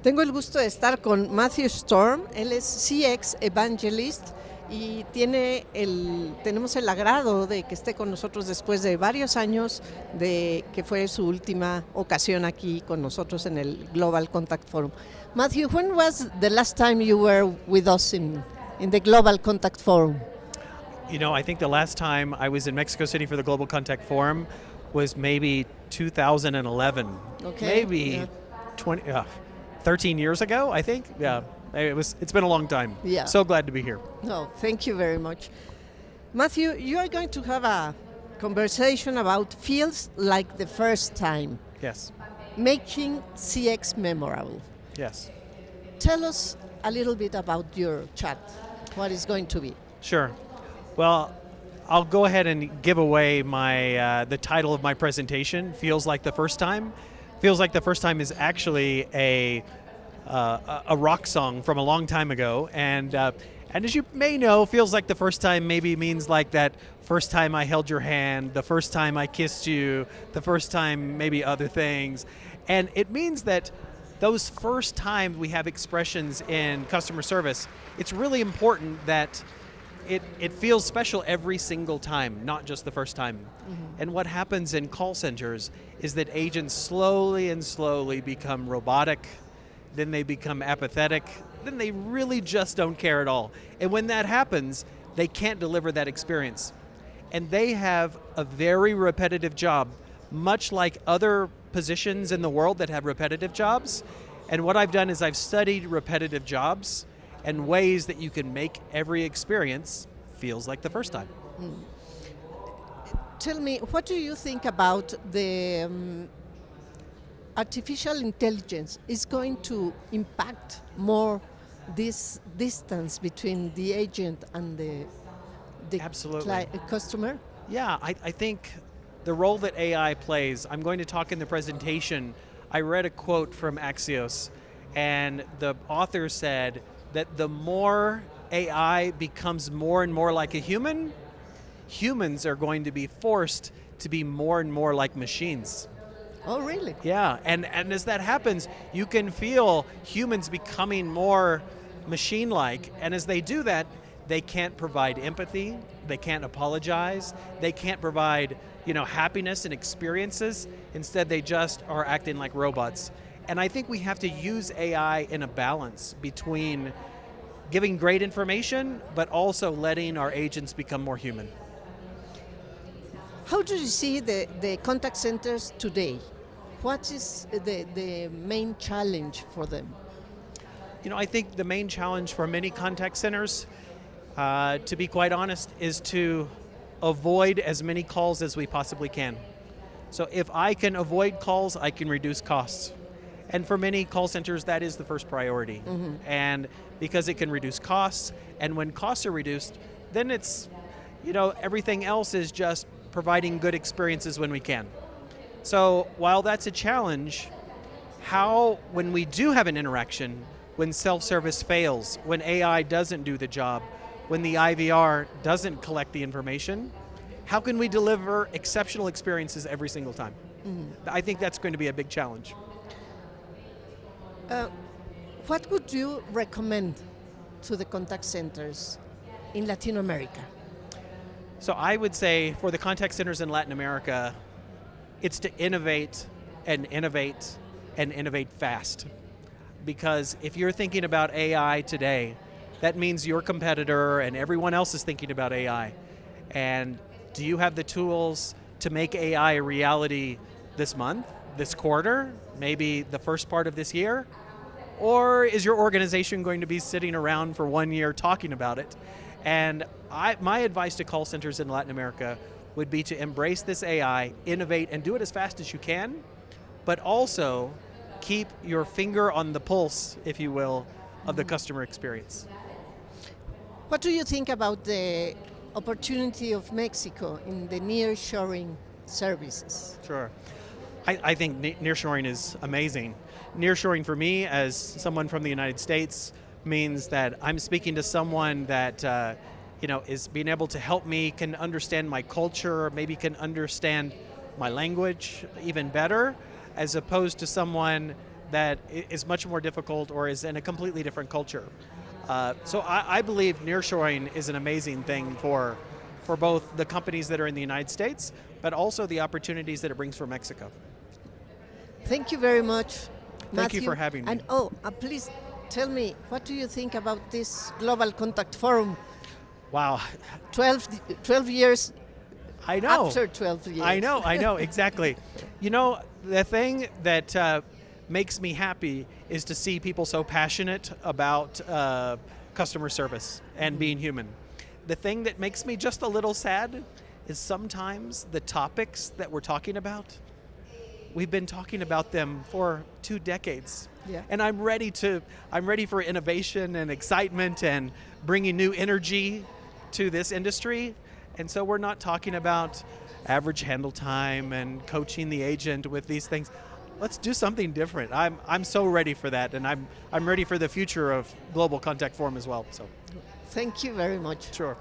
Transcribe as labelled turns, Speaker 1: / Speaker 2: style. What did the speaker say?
Speaker 1: Tengo el gusto de estar con Matthew Storm. Él es CX Evangelist y tenemos el agrado de que esté con nosotros después de varios años de que fue su última ocasión aquí con nosotros en el Global Contact Forum. Matthew, when was the last time you were with us in the Global Contact Forum?
Speaker 2: You know, I think the last time I was in Mexico City for the Global Contact Forum was maybe 2011.
Speaker 1: Okay.
Speaker 2: Maybe 13 years ago, I think. Yeah, it's been a long time.
Speaker 1: Yeah.
Speaker 2: So glad to be here.
Speaker 1: No, thank you very much. Matthew, you are going to have a conversation about feels like the first time,
Speaker 2: Yes.
Speaker 1: making CX memorable.
Speaker 2: Yes.
Speaker 1: Tell us a little bit about your chat, what is going to be.
Speaker 2: Sure. Well, I'll go ahead and give away the title of my presentation. Feels like the first time. Feels like the first time is actually a rock song from a long time ago, and as you may know, feels like the first time maybe means like that first time I held your hand, the first time I kissed you, the first time maybe other things, and it means that those first times we have expressions in customer service, it's really important that it feels special every single time, not just the first time. Mm-hmm. And what happens in call centers is that agents slowly and slowly become robotic, then they become apathetic, then they really just don't care at all. And when that happens, they can't deliver that experience. And they have a very repetitive job, much like other positions in the world that have repetitive jobs. And what I've done is I've studied repetitive jobs and ways that you can make every experience feels like the first time.
Speaker 1: Mm. Tell me, what do you think about the artificial intelligence is going to impact more this distance between the agent and the
Speaker 2: Absolutely.
Speaker 1: Customer?
Speaker 2: Yeah, I think the role that AI plays, I'm going to talk in the presentation. I read a quote from Axios, and the author said that the more AI becomes more and more like a human, humans are going to be forced to be more and more like machines.
Speaker 1: Oh, really?
Speaker 2: Yeah, and as that happens, you can feel humans becoming more machine-like, and as they do that, they can't provide empathy, they can't apologize, they can't provide, happiness and experiences. Instead, they just are acting like robots. And I think we have to use AI in a balance between giving great information, but also letting our agents become more human.
Speaker 1: How do you see the contact centers today? What is the main challenge for them?
Speaker 2: I think the main challenge for many contact centers, to be quite honest, is to avoid as many calls as we possibly can. So if I can avoid calls, I can reduce costs. And for many call centers, that is the first priority. Mm-hmm. And because it can reduce costs, and when costs are reduced, then it's, everything else is just providing good experiences when we can. So while that's a challenge, when we do have an interaction, when self-service fails, when AI doesn't do the job, when the IVR doesn't collect the information, how can we deliver exceptional experiences every single time? Mm-hmm. I think that's going to be a big challenge.
Speaker 1: What would you recommend to the contact centers in Latin America?
Speaker 2: So I would say for the contact centers in Latin America, it's to innovate and innovate and innovate fast. Because if you're thinking about AI today, that means your competitor and everyone else is thinking about AI. And do you have the tools to make AI a reality this month, this quarter, maybe the first part of this year? Or is your organization going to be sitting around for 1 year talking about it? And my advice to call centers in Latin America would be to embrace this AI, innovate, and do it as fast as you can, but also keep your finger on the pulse, if you will, of the customer experience.
Speaker 1: What do you think about the opportunity of Mexico in the nearshoring services?
Speaker 2: Sure. I think nearshoring is amazing. Nearshoring for me, as someone from the United States, means that I'm speaking to someone that is being able to help me, can understand my culture, maybe can understand my language even better, as opposed to someone that is much more difficult or is in a completely different culture. So I believe nearshoring is an amazing thing for both the companies that are in the United States, but also the opportunities that it brings for Mexico.
Speaker 1: Thank you very much,
Speaker 2: Thank
Speaker 1: Matthew.
Speaker 2: you for having me.
Speaker 1: And please tell me, what do you think about this Global Contact Forum?
Speaker 2: Wow.
Speaker 1: 12 years
Speaker 2: I know.
Speaker 1: after 12 years.
Speaker 2: I know, exactly. You know, the thing that makes me happy is to see people so passionate about customer service and being human. The thing that makes me just a little sad is sometimes the topics that we're talking about, we've been talking about them for 2 decades.
Speaker 1: Yeah.
Speaker 2: And I'm ready for innovation and excitement and bringing new energy to this industry. And so we're not talking about average handle time and coaching the agent with these things. Let's do something different. I'm so ready for that, and I'm ready for the future of Global Contact Forum as well. So,
Speaker 1: Thank you very much.
Speaker 2: sure.